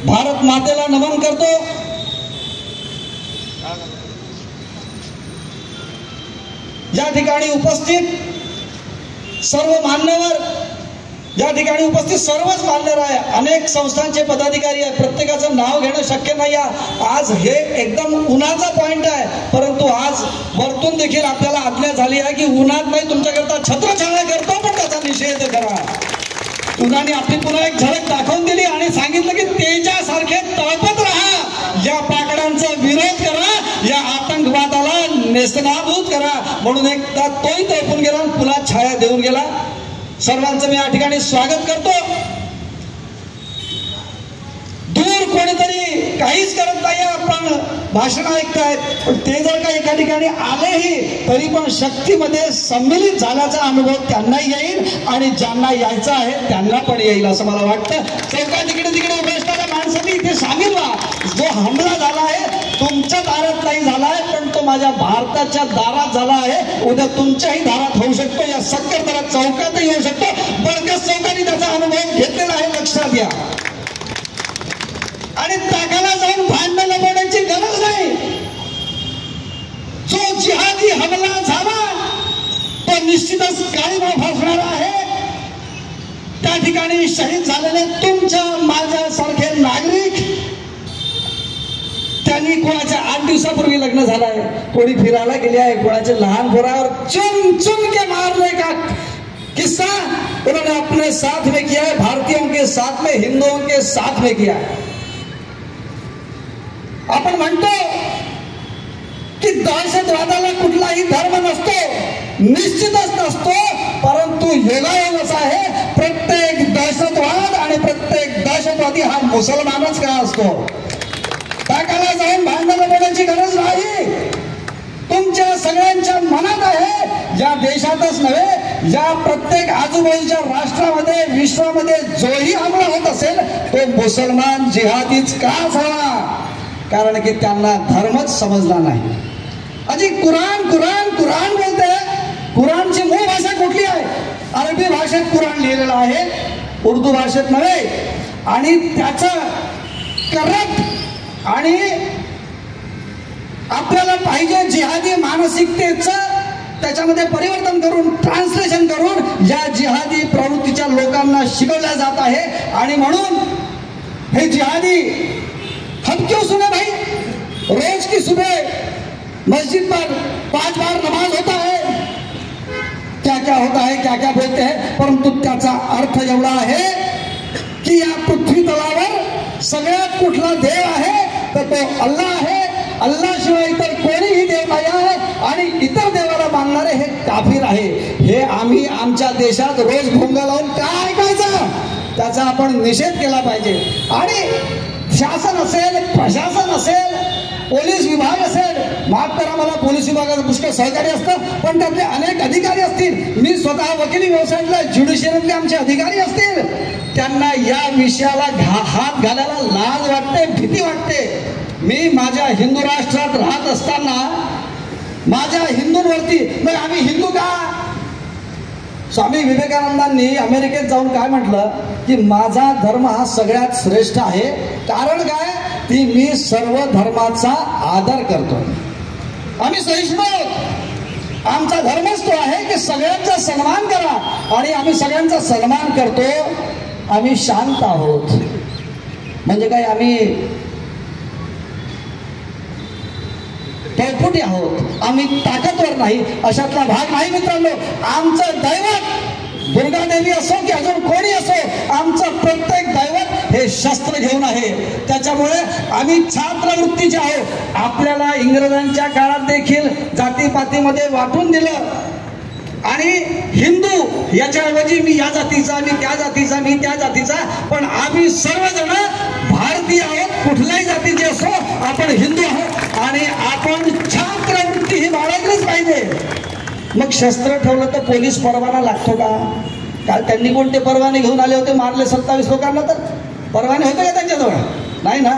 भारत मातेला नमन करतो। या ठिकाणी उपस्थित सर्व मान्यवर, या ठिकाणी उपस्थित सर्वच मान्यवर आहे, अनेक संस्थांचे पदाधिकारी आहे, प्रत्येकाचं नाव घेणं शक्य नाही आहे। आज हे एकदम उन्हाचा पॉइंट आहे, परंतु आज वरतून देखील आपल्याला आज्ञा झाली आहे की उन्हात नाही तुमच्याकरता छत्रछाया करतो, पण त्याचा निषेध करा। उन्हाने आपली पुन्हा एक झलक दाखवून दिली आणि सांगितलं की तेजासारखे तळपत राहा, या पाकडांचा विरोध करा, या आतंकवादाला नेस्तनाबूत करा। म्हणून एकदा तोही तळपून गेला आणि पुन्हा छाया देऊन गेला। सर्वांचं मी या ठिकाणी स्वागत करतो। दूर कोणीतरी काहीच करत नाही, आपण भाषण ऐकतायत, पण ते जर का एका ठिकाणी आलेही तरी पण शक्तीमध्ये सम्मिलित झाल्याचा अनुभव त्यांना येईल आणि ज्यांना यायचं आहे त्यांना पण येईल असं मला वाटतं। चौका तिकडे उभे असणाऱ्या माणसांनी इथे सामील व्हा। जो हमला झाला आहे तुमच्या दारात नाही झाला आहे, पण तो माझ्या भारताच्या दारात झाला आहे, उद्या तुमच्याही दारात होऊ शकतो, या सक्कर दारात चौकातही होऊ शकतो। बळकस चौकाने त्याचा अनुभव घेतलेला आहे, लक्षात घ्या। आणि ताकाला जाऊन भांडण लपवण्याची गरज नाही। जो जिहादी हमला झाला तो निश्चितच काळीमा फासणारा आहे। त्या ठिकाणी शहीद झालेले तुमच्या माझ्यासारखे नागरिक, त्यांनी कोणाच्या 8 दिवसापूर्वी लग्न झालं आहे, कोणी फिरायला गेले आहे, कोणाचे लहान पोरावर चुन चुन के मारने का किस्सा उन्होंने अपने साथ में किया है, भारतीयों के साथ में, हिंदुओं के साथ में किया है। आपण म्हणतो की दहशतवादाला कुठलाही धर्म नसतो, निश्चितच नसतो, परंतु योगायोग असा आहे प्रत्येक दहशतवाद आणि प्रत्येक दहशतवादी हा मुसलमानच का असतो। टाकाला जाऊन भांडण लपवण्याची गरज नाही। तुमच्या सगळ्यांच्या मनात आहे, या देशातच नव्हे या प्रत्येक आजूबाजूच्या राष्ट्रामध्ये, विश्वामध्ये जोही हमला होत असेल तो मुसलमान जिहादीच का असावा, कारण की त्यांना धर्मच समजला नाही। अजी कुराण कुराण कुराण बोलते, कुराणची मूळ भाषा कुठली आहे? अरबी भाषेत कुराण लिहिलेलं आहे, उर्दू भाषेत नव्हे। आणि त्याचं करत आणि आपल्याला पाहिजे जिहादी मानसिकतेचं त्याच्यामध्ये परिवर्तन करून, ट्रान्सलेशन करून या जिहादी प्रवृत्तीच्या लोकांना शिकवल्या जात आहे। आणि म्हणून हे जिहादी, हम क्यों सुने भाई, रोज की सुबह मस्जिद पर 5 बार नमाज होता है, क्या क्या होता है, क्या क्या बोलते हैं, परंतु त्याचा अर्थ एवढा आहे की या पृथ्वी तलावर सगळ्यात कुठला देव आहे तर तो अल्लाह आहे। अल्लाह शिवाय इतर कोणीही देव नाही आहे आणि इतर देवाला मानणारे हे काफिर आहे। हे आम्ही आमच्या देशात रोज भोंगा लावून काय ऐकायचं, त्याचा आपण निषेध केला पाहिजे। आणि शासन असेल, प्रशासन असेल, पोलीस विभाग असेल, माफ करा मला पोलीस विभागाचं पुष्कळ सहकार्य असतं, पण त्यातले अनेक अधिकारी असतील, मी स्वतः वकिली व्यवसायातल्या ज्युडिशियरीतले आमचे अधिकारी असतील, त्यांना या विषयाला हात घालायला लाज वाटते, भीती वाटते। मी माझ्या हिंदू राष्ट्रात राहत असताना माझ्या हिंदूंवरती, मग आम्ही हिंदू का? स्वामी विवेकानंदांनी अमेरिकेत जाऊन काय म्हटलं की माझा धर्म हा सगळ्यात श्रेष्ठ आहे, कारण काय की मी सर्व धर्माचा आदर करतो। आम्ही सहिष्णू आहोत, आमचा धर्मच तो आहे की सगळ्यांचा सन्मान करा, आणि आम्ही सगळ्यांचा सन्मान करतो। आम्ही शांत आहोत, म्हणजे काय आम्ही पळपुटी आहोत, आम्ही ताकदवर नाही, अशातला भाग नाही मित्रांनो। आमचं दैवत दुर्गा देवी असो की अजून कोणी असो, आमचं प्रत्येक दैवत हे शस्त्र घेऊन आहे। त्याच्यामुळे आम्ही छात्रवृत्तीचे आहोत। आपल्याला इंग्रजांच्या काळात देखील जातीपातीमध्ये वाटून दिलं आणि हिंदू याच्याऐवजी मी या जातीचा, मी त्या जातीचा, मी त्या जातीचा, पण आम्ही सर्वजण भारतीय आहोत, कुठल्याही जातीचे असो आपण हिंदू आहोत आणि आपण छात्रवृत्ती ही बाळगलीच पाहिजे। मग शस्त्र ठेवलं तर पोलीस परवाना लागतो का? काल त्यांनी कोणते परवाने घेऊन आले होते, मारले 27 लोकांना, तर परवाने होते का त्यांच्याजवळ? नाही ना।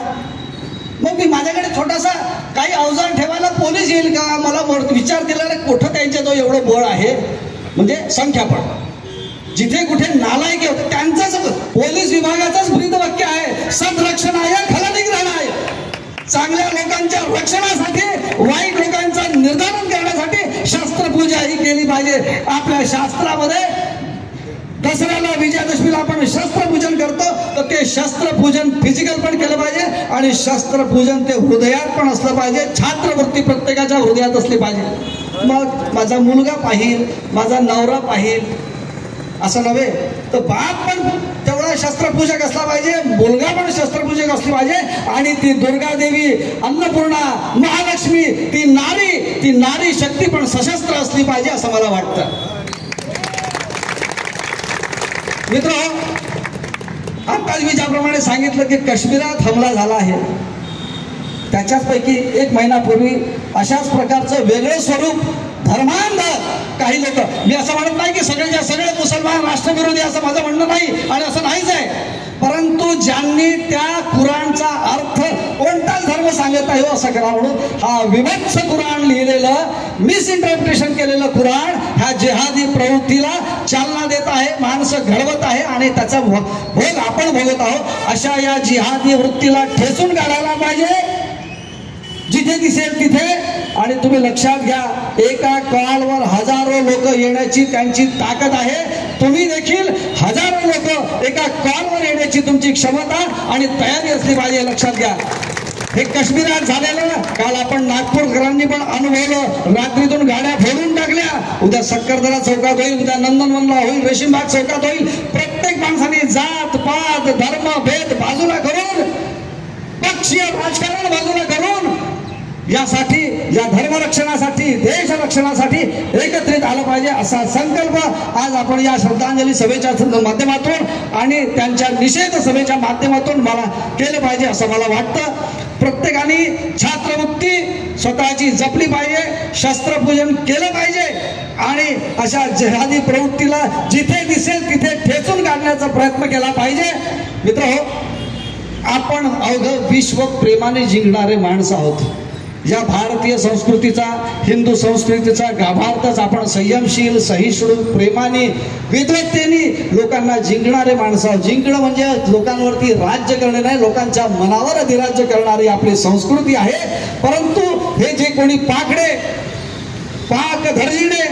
मग मी माझ्याकडे छोटासा काही अवजार ठेवायला पोलीस येईल का? मला विचार दिला कुठं त्यांच्याजवळ एवढं बळ आहे, म्हणजे संख्या पण जिथे कुठे नालायक होते त्यांचाच पोलीस विभागाचाच ब्रीदवाक्य आहे, सदरक्षणाय लोकांच्या रक्षणासाठी, वाईट लोकांचं निर्धारण करण्यासाठी शस्त्रपूजा ही केली पाहिजे. आपल्या शास्त्रामध्ये दसऱ्याला, विजयादशमीला आपण शस्त्रपूजन करतो, तर ते शस्त्रपूजन फिजिकल पण केलं पाहिजे आणि शस्त्रपूजन ते हृदयात पण असलं पाहिजे. छात्रवृत्ती प्रत्येकाच्या हृदयात असली पाहिजे. मग माझा मुलगा पाहिल, माझा नवरा पाहिल असं नव्हे, तर बाप पण तेवढा शस्त्रपूजक असला पाहिजे, मुलगा पण शस्त्रपूजक असली पाहिजे. आणि ती दुर्गा देवी, अन्नपूर्णा, महालक्ष्मी, ती नारी शक्ती पण सशस्त्र असली पाहिजे असं मला वाटतं. मित्र, आताच मी ज्याप्रमाणे सांगितलं की काश्मीरात हमला झाला आहे, त्याच्याचपैकी 1 महिन्यापूर्वी अशाच प्रकारचं वेगळं स्वरूप धर्मांध काही लोक, मी असं म्हणत नाही की सगळे मुसलमान राष्ट्रविरोधी असं माझं म्हणणं नाही आणि असं नाहीच आहे, परंतु ज्यांनी त्या कुराणचा अर्थ कोणताच धर्म सांगत नाही हो असं करा म्हणून हा विभत्स कुराण लिहिलेलं, मिसइंटरप्रिटेशन केलेलं कुराण ह्या जिहादी प्रवृत्तीला चालना देत आहे, माणसं घडवत आहे आणि त्याचा भोग आपण भोगत आहोत. अशा या जिहादी वृत्तीला ठेचून काढायला पाहिजे जिथे दिसेल तिथे. आणि तुम्ही लक्षात घ्या, एका कॉलवर हजारो लोक येण्याची त्यांची ताकद आहे. तुम्ही देखील हजारो लोक एका कॉलवर येण्याची तुमची क्षमता आणि तयारी असली पाहिजे, लक्षात घ्या. हे काश्मीरात झालेलं काल आपण नागपूरकरांनी पण अनुभवलं. रात्रीतून गाड्या फोडून टाकल्या, उद्या सक्करदरा चौकात होईल, उद्या नंदनवनला होईल, रेशीमबाग चौकात होईल. प्रत्येक माणसाने जात पात धर्म भेद बाजूला करून, पक्षीय राजकारण बाजूला करून यासाठी, या धर्मरक्षणासाठी, देश रक्षणासाठी एकत्रित आलं पाहिजे असा संकल्प आज आपण या श्रद्धांजली सभेच्या माध्यमातून आणि त्यांच्या निषेध सभेच्या माध्यमातून मला केलं पाहिजे असं मला वाटतं. प्रत्येकाने छात्रवृत्ती स्वतःची जपली पाहिजे, शस्त्रपूजन केलं पाहिजे आणि अशा जिहादी प्रवृत्तीला जिथे दिसेल तिथे ठेचून काढण्याचा प्रयत्न केला पाहिजे. मित्रहो, आपण अवघं विश्व प्रेमाने जिंकणारे माणसं आहोत. या भारतीय संस्कृतीचा, हिंदू संस्कृतीचा गाभार्थच आपण संयमशील, सहिष्णू, प्रेमाने, विद्वत्तेने लोकांना जिंकणारे माणसं. जिंकणं म्हणजे लोकांवरती राज्य करणे नाही, लोकांच्या मनावर अधिराज्य करणारी आपली संस्कृती आहे. परंतु हे जे कोणी पाकडे, पाकधर्जीने,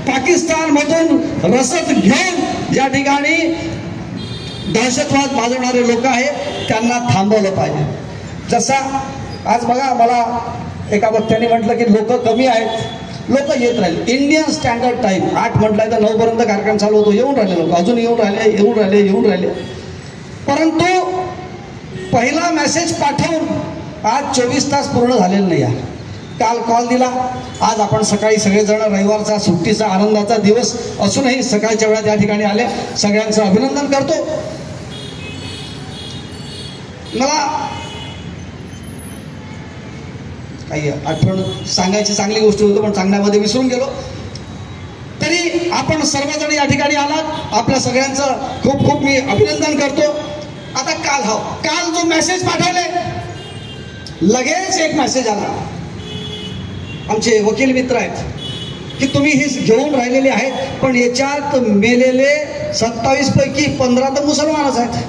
पाकिस्तान मधून रसद घेऊन या ठिकाणी दहशतवाद माजवणारे लोक आहेत, त्यांना थांबवलं पाहिजे. जसा आज बघा, मला एका वक्त्याने म्हटलं की लोक कमी आहेत, लोक येत राहिले. इंडियन स्टँडर्ड टाईम 8 म्हटलंय तर 9 पर्यंत कार्यक्रम चालू होतो. येऊन राहिले लोक, अजून येऊन राहिले. परंतु पहिला मेसेज पाठवून आज 24 तास पूर्ण झालेले नाही आहे. काल कॉल दिला, आज आपण सकाळी सगळेजण, रविवारचा सुट्टीचा आनंदाचा दिवस असूनही सकाळच्या वेळात या ठिकाणी आले. सगळ्यांचं अभिनंदन करतो. मला काही आठवण सांगायची चांगली गोष्ट होती, पण सांगण्यामध्ये विसरून गेलो. तरी आपण सर्वजण या ठिकाणी आलात, आपल्या सगळ्यांचं खूप खूप मी अभिनंदन करतो. आता काल जो मेसेज पाठवले, लगेच एक मेसेज आला. आमचे वकील मित्र आहेत की तुम्ही हे घेऊन राहिलेले आहेत, पण याच्यात मेलेले 27 पैकी 15 तर मुसलमानच आहेत.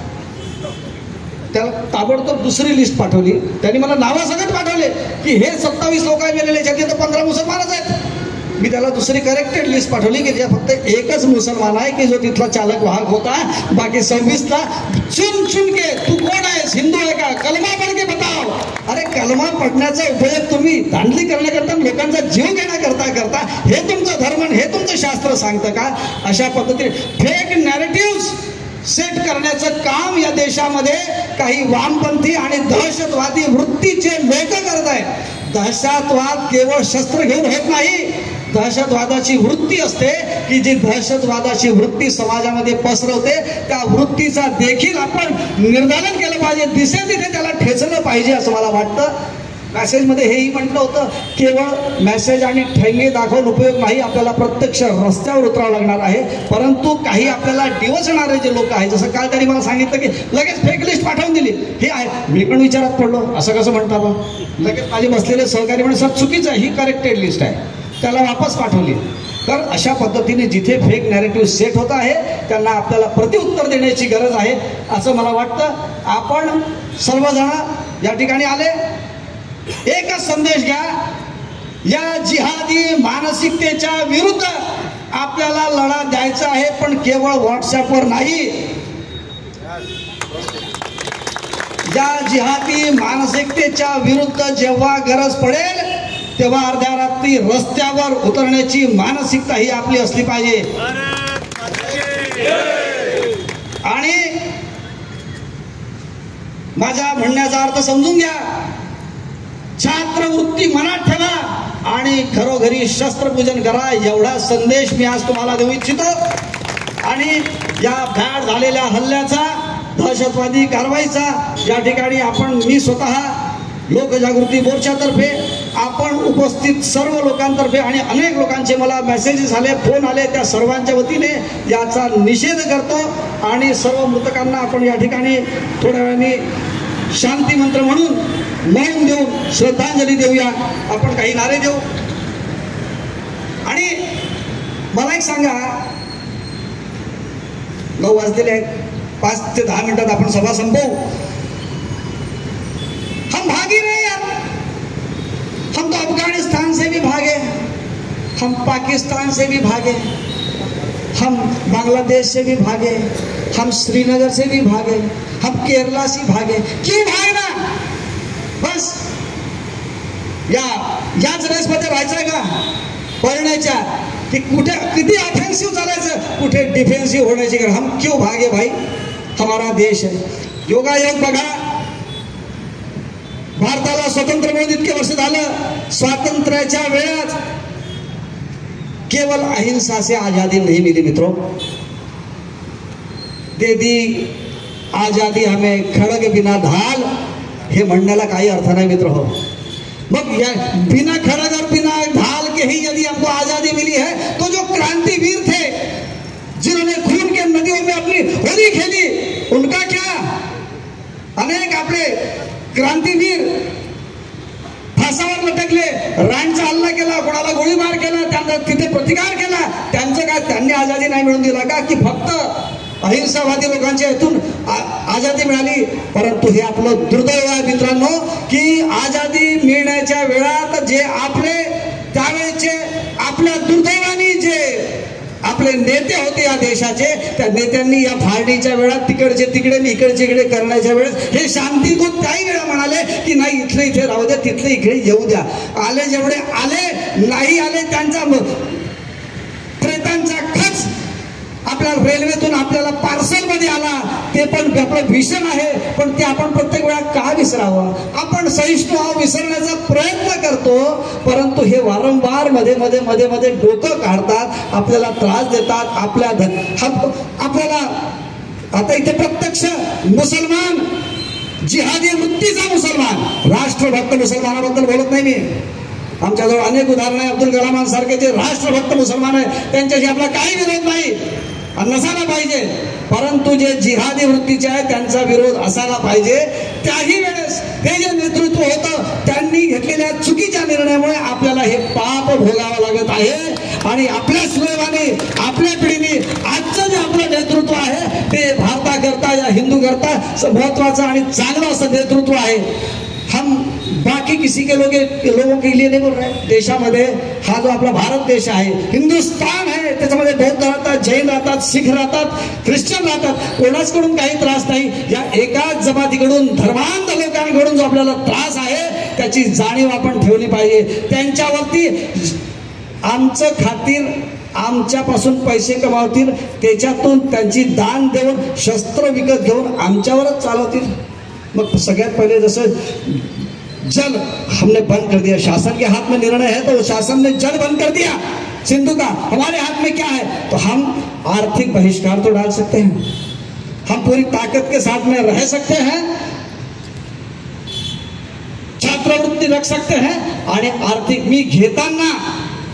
त्याला ताबडतोब दुसरी लिस्ट पाठवली. त्यांनी मला नावासकट पाठवले की हे 27 लोक मेलेले, याच्यात 15 मुसलमानच आहेत. मी त्याला दुसरी करेक्टेड लिस्ट पाठवली की ज्या फक्त एकच मुसलमान आहे की जो तिथला चालक वाहक होता. बाकी 26ला चुन के तू कोण आहेस, हिंदू आहे का, कलमा पढ़ के बताओ. अरे कलमा पडण्याचा उपयोग तुम्ही दांडली करण्याकरता, लोकांचा जीव घेण्याकरता करता, हे तुमचं धर्म, हे तुमचं शास्त्र सांगतं का? अशा पद्धतीने फेक नॅरेटिव्ह सेट करण्याचं काम या देशामध्ये काही वामपंथी आणि दहशतवादी वृत्तीचे लोक करत आहेत. दहशतवाद केवळ शस्त्र घेऊन होत नाही. दहशतवादाची वृत्ती असते की जी दहशतवादाची वृत्ती समाजामध्ये पसरवते, त्या वृत्तीचा देखील आपण निर्दालन केलं पाहिजे. दिसेल तिथे त्याला ठेचलं पाहिजे असं मला वाटतं. मेसेजमध्ये हेही म्हटलं होतं, केवळ मेसेज आणि ठेंगे दाखवून उपयोग नाही, आपल्याला प्रत्यक्ष रस्त्यावर उतरावं लागणार आहे. परंतु काही आपल्याला डिवचणारे जे लोक आहेत, जसं काल त्यांनी मला सांगितलं की लगेच फेक लिस्ट पाठवून दिली, हे आहे. मी पण विचारात पडलो, असं कसं म्हणता बा? लगेच माझे बसलेले सहकारी म्हणजे सर चुकीचं आहे, ही करेक्टेड लिस्ट आहे, त्याला वापस पाठवली. तर अशा पद्धतीने जिथे फेक नॅरेटिव्ह सेट होत आहे त्यांना आपल्याला प्रत्युत्तर देण्याची गरज आहे असं मला वाटतं. आपण सर्वजण या ठिकाणी आले, एकच संदेश घ्या, या जिहादी मानसिकतेच्या विरुद्ध आपल्याला लढा द्यायचा आहे, पण केवळ व्हॉट्सअपवर नाही. या जिहादी मानसिकतेच्या विरुद्ध जेव्हा गरज पडेल तेव्हा अर्ध्या रात्री रस्त्यावर उतरण्याची मानसिकता ही आपली असली पाहिजे. आणि माझ्या म्हणण्याचा अर्थ समजून घ्या. छात्रवृत्ती मनात ठेवा आणि घरोघरी शस्त्रपूजन करा, एवढा संदेश मी आज तुम्हाला देऊ इच्छितो. आणि या भ्याड झालेल्या हल्ल्याचा, दहशतवादी कारवाईचा या ठिकाणी मी स्वतः लोकजागृती मोर्चातर्फे, आपण उपस्थित सर्व लोकांतर्फे आणि अनेक लोकांचे मला मेसेजेस आले, फोन आले, त्या सर्वांच्या वतीने याचा निषेध करतो. आणि सर्व मृतकांना आपण या ठिकाणी थोड्या वेळाने शांती मंत्र म्हणून मौन देऊन श्रद्धांजली देऊया. आपण काही नारे देऊ. आणि मला एक सांगा, 9 वाजलेले आहेत, 5 ते 10 मिनिटात आपण सभा संपवू. हम भागी नहीं यार, हम तो अफगानिस्तान से भी भागे, हम पाकिस्तान से भी भागे, हम बांग्लादेश से भी भागे, हम श्रीनगर से भी भागे, हम केरला से भागे. क्यों भागना? बस याच रेसमध्ये राहायचंय का? पळण्याच्या की कुठे किती ऑफेन्सिव्ह चालायचं, कुठे डिफेन्सिव्ह होण्याची गरज. हम क्यों भागे भाई, हमारा देश है. योगायोग बघा, भारताला स्वतंत्र मिळून इतके वर्ष झालं, स्वातंत्र्याच्या वेळात केवल अहिंसा से आजादी नहीं मिली मित्रों, दे दी आजादी हमें खड़ग बिना ढाल. हे म्हणण्याला काही अर्थ नाही मित्र हो. मग बिना खड़ग और बिना ढाल के ही यदि हमको आजादी मिली है, तो जो क्रांतिवीर थे, जिन्होंने खून के नदियों में अपनी होली खेली, उनका क्या? अनेक आपले क्रांतिवीर फासावर लटकले, रांडचा हल्ला केला, कोणाला गोळीबार केला, त्यांना तिथे प्रतिकार केला. त्यांचं काय, त्यांनी आजादी नाही मिळवून दिला का? की फक्त अहिंसावादी लोकांच्या हेतून आजादी मिळाली? परंतु हे आपलं दुर्दैव आहे मित्रांनो, की आजादी मिळण्याच्या वेळात जे आपले त्यावेळेचे आपल्या दुर्दैवानी जे आपले नेते होते या देशाचे, त्या नेत्यांनी या फाळणीच्या वेळात तिकडचे तिकडे इकडचे इकडे करण्याच्या वेळेस हे शांतीदूत काही वेळा म्हणाले की नाही, इथले इथे राहू द्या, तिथले इकडे येऊ द्या. आले जेवढे आले, नाही आले त्यांचा प्रेतांचा खच आपल्या रेल्वेतून आपल्याला पार्सल मध्ये आला. ते पण आपलं भीषण आहे, पण ते आपण प्रत्येक वेळा का विसरावं? आपण सहिष्णू आहोत, विसरण्याचा प्रयत्न करतो, परंतु हे वारंवार मध्ये मध्ये मध्ये मध्ये डोकं काढतात, आपल्याला त्रास देतात. आपल्याला आता इथे प्रत्यक्ष मुसलमान, जिहादी वृत्तीचा मुसलमान, राष्ट्रभक्त मुसलमानाबद्दल बोलत नाही मी. आमच्याजवळ अनेक उदाहरणं आहे. अब्दुल कलामांसारखे जे राष्ट्रभक्त मुसलमान आहे, त्यांच्याशी आपला काही विरोध नाही, नसायला पाहिजे. परंतु जे जिहादी वृत्तीचे आहे त्यांचा विरोध असायला पाहिजे. त्याही वेळेस हे जे नेतृत्व होतं, त्यांनी घेतलेल्या चुकीच्या निर्णयामुळे आपल्याला हे पाप भोगावं लागत आहे. आणि आपल्या सुदैवाने, आपल्या पिढीने आजचं जे आपलं नेतृत्व आहे ते भारताकरता, या हिंदू करता महत्वाचं आणि चांगलं असं नेतृत्व आहे. हम बाकी किसी के लोगों के लिए नहीं बोल रहे. देशामध्ये हा जो आपला भारत देश आहे, हिंदुस्थान आहे, त्याच्यामध्ये बौद्ध राहतात, जैन राहतात, शीख राहतात, ख्रिश्चन राहतात. कोणाचकडून काही त्रास नाही. या एकाच जमातीकडून, धर्मांध लोकांकडून जो आपल्याला त्रास आहे त्याची जाणीव आपण ठेवली पाहिजे. त्यांच्यावरती आमचं खातीर, आमच्यापासून पैसे कमावतील, त्याच्यातून त्यांची दान देऊन, शस्त्र विकत घेऊन आमच्यावरच चालवतील. मग सगळ्यात पहले जैसे जल हमने बंद कर दिया, शासन के हाथ में निर्णय है तो शासन ने जल बंद कर दिया सिंधु का. हमारे हाथ में क्या है? तो हम आर्थिक बहिष्कार तो डाल सकते हैं, हम पूरी ताकत के साथ में रह सकते हैं, छात्रवृत्ती रख सकते हैं. आणि आर्थिक मी घेताना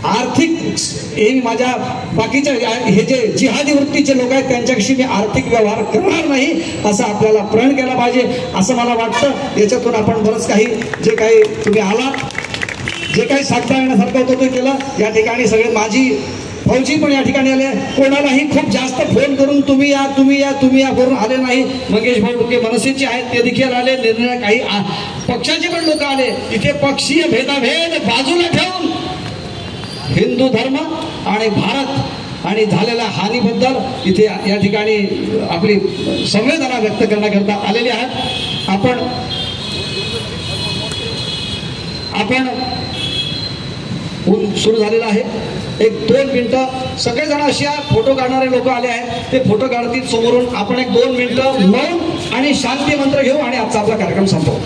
आर्थिक हे माझ्या बाकीच्या हे जे जिहादी वृत्तीचे लोक आहेत त्यांच्याशी मी आर्थिक व्यवहार करणार नाही, असं आपल्याला प्रण केला पाहिजे असं मला वाटतं. याच्यातून आपण बरंच काही जे काही तुम्ही आलात, जे काही सांगता येण्यासारखं होतं ते केलं. या ठिकाणी सगळे माजी फौजी पण या ठिकाणी आले. कोणालाही खूप जास्त फोन करून तुम्ही या तुम्ही या तुम्ही या करून आले नाही. मंगेश भाऊ डुके मनसेचे आहेत ते देखील आले. निर्णय काही पक्षाचे पण लोक आले. इथे पक्षीय भेदाभेद बाजूला ठेवून हिंदू धर्म आणि भारत आणि झालेल्या हानीबद्दल इथे या ठिकाणी आपली संवेदना व्यक्त करण्याकरता आलेले आहेत. आपण सुरू झालेला आहे. 1-2 मिनिटं सगळेजण अशा फोटो काढणारे लोक आले आहेत. ते फोटो काढतील समोरून. आपण 1-2 मिनिटं मौन आणि शांती मंत्र घेऊ आणि आजचा आपला कार्यक्रम संपवू.